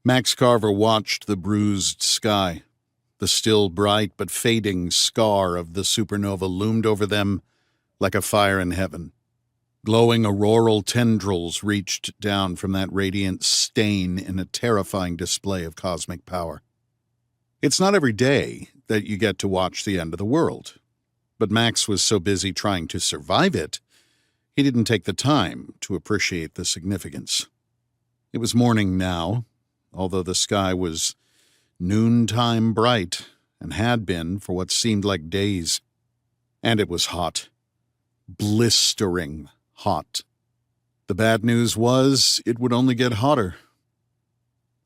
Max Carver watched the bruised sky. The still bright but fading scar of the supernova loomed over them like a fire in heaven. Glowing auroral tendrils reached down from that radiant stain in a terrifying display of cosmic power. It's not every day that you get to watch the end of the world, but Max was so busy trying to survive it, he didn't take the time to appreciate the significance. It was morning now, although the sky was noontime bright and had been for what seemed like days. And it was hot. Blistering hot. The bad news was it would only get hotter.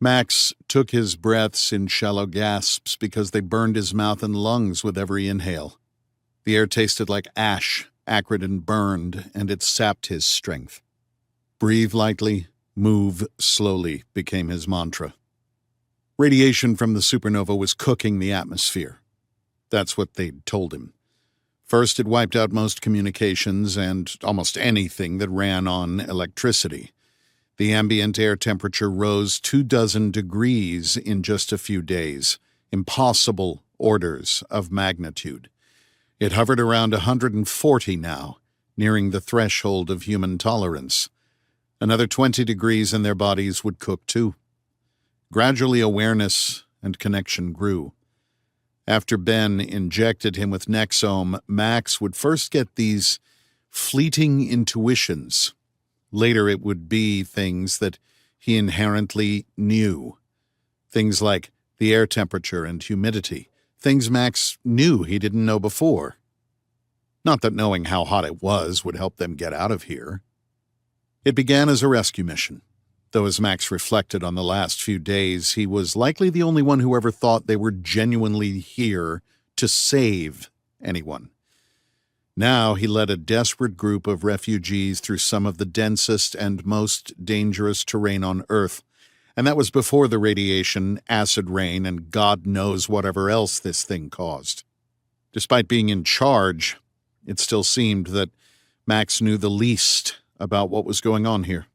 Max took his breaths in shallow gasps because they burned his mouth and lungs with every inhale. The air tasted like ash, acrid and burned, and it sapped his strength. Breathe lightly, move slowly became his mantra. Radiation from the supernova was cooking the atmosphere. That's what they'd told him. First, it wiped out most communications and almost anything that ran on electricity. The ambient air temperature rose 24 degrees in just a few days. Impossible orders of magnitude. It hovered around 140 now, nearing the threshold of human tolerance. Another 20 degrees and their bodies would cook too. Gradually, awareness and connection grew. After Ben injected him with Nexome, Max would first get these fleeting intuitions. Later it would be things that he inherently knew. Things like the air temperature and humidity. Things Max knew he didn't know before. Not that knowing how hot it was would help them get out of here. It began as a rescue mission. Though as Max reflected on the last few days, he was likely the only one who ever thought they were genuinely here to save anyone. Now he led a desperate group of refugees through some of the densest and most dangerous terrain on Earth, and that was before the radiation, acid rain, and God knows whatever else this thing caused. Despite being in charge, it still seemed that Max knew the least about what was going on here.